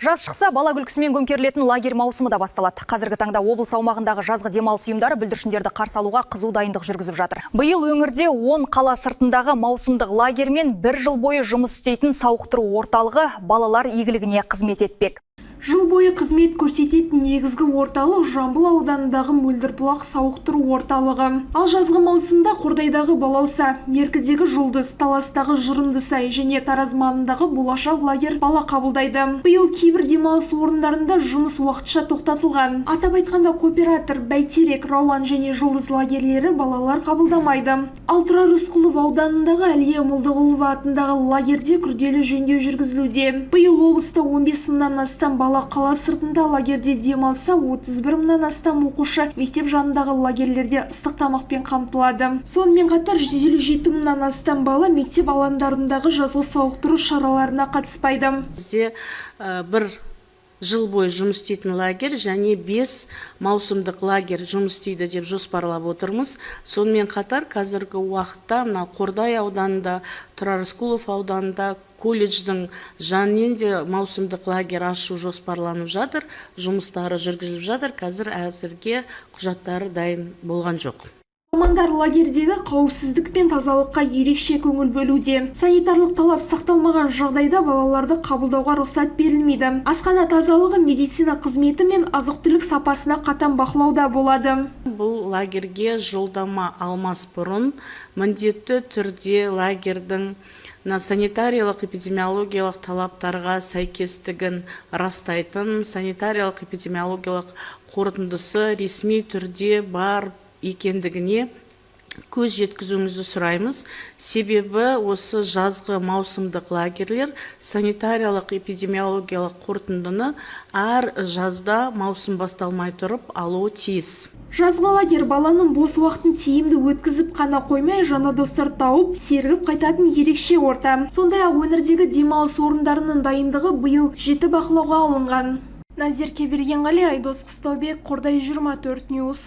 Жаз шықса, бала күлкісімен көмкерілетін лагерь маусымы да басталады. Қазіргі таңда облыс аумағындағы жазғы демалыс ұйымдары бүлдіршіндерді қарсы алуға қызу дайындық жүргізіп жатыр. Биыл өңірде 10 қала сыртындағы маусымдық лагерь мен 1 жыл бойы жұмыс істейтін сауықтыру орталығы балалар игілігіне қызмет етпек. Жыл бойы қызмет көрсететін негізгі орталық Жамбыл ауданындағы Мөлдірбұлақ сауықтыру орталығы. Ал жазғы маусымда Қордайдағы Балауса, Меркідегі Жұлдыз, Таластағы Жырындысай және Тараз маңындағы Болашақ лагерь бала қабылдайды. Биыл кейбір демалыс орындарында жұмыс уақытша тоқтатылған. Атап айтқанда Кооператор, Бәйтерек, Рауан және Жұлдыз лагерлері балалар қабылдамайды. Ал Тұрар Рысқұлов ауданындағы Әлия Молдағұлова атындағы лагерде күрделі жөндеу жүргізілуде. Биыл облыста 15 мыңнан астам бала қала сыртында лагерде демалса, 31 мыңнан астам оқушы мектеп жанындағы лагерлерде ыстық тамақпен қамтылады. Сонымен қатар 157 мыңнан астам бала мектеп алаңдарындағы жазғы сауықтыру шараларына қатыспайды. Бізде бір жыл бойы жұмыс істейтін лагерь және 5 маусымдық лагерь жұмыс істейді деп жоспарлап отырмыз. Сонымен қатар қазіргі уақытта Қордай ауданында, Тұрар Рысқұлов ауданында колледждің жанынан де маусымдық лагерь ашу жоспарланып жатыр, жұмыстары жүргізіліп жатыр. Қазір әзірге құжаттары дайын болған жоқ. Мамандар лагердегі қауіпсіздік пен тазалыққа ерекше көңіл бөлуде. Санитарлық талап сақталмаған жағдайда балаларды қабылдауға рұқсат берілмейді. Асхана тазалығы, медицина қызметі мен азық-түлік сапасына қатаң бақылауда болады. Бұл лагерге жолдама алмас бұрын міндетті түрде лагердің санитариялық эпидемиологиялық талаптарға сәйкестігін растайтын санитариялық эпидемиологиялық қорытындысы ресми түрде бар екендігіне көз жеткізуіңізді сұраймыз. Себебі осы жазғы маусымдық лагерлер санитариялық эпидемиологиялық қорытындыны әр жазда маусым басталмай тұрып алуы тиіс. Жазғы лагерь баланың бос уақытын тиімді өткізіп қана қоймай, жаңа достар тауып, сергіп қайтатын ерекше орта. Сондай-ақ өңірдегі демалыс орындарының дайындығы биыл жіті бақылауға алынған. Назир Кебергенғали, Айдос Қыстаубек, Қордай 24 Ньюс.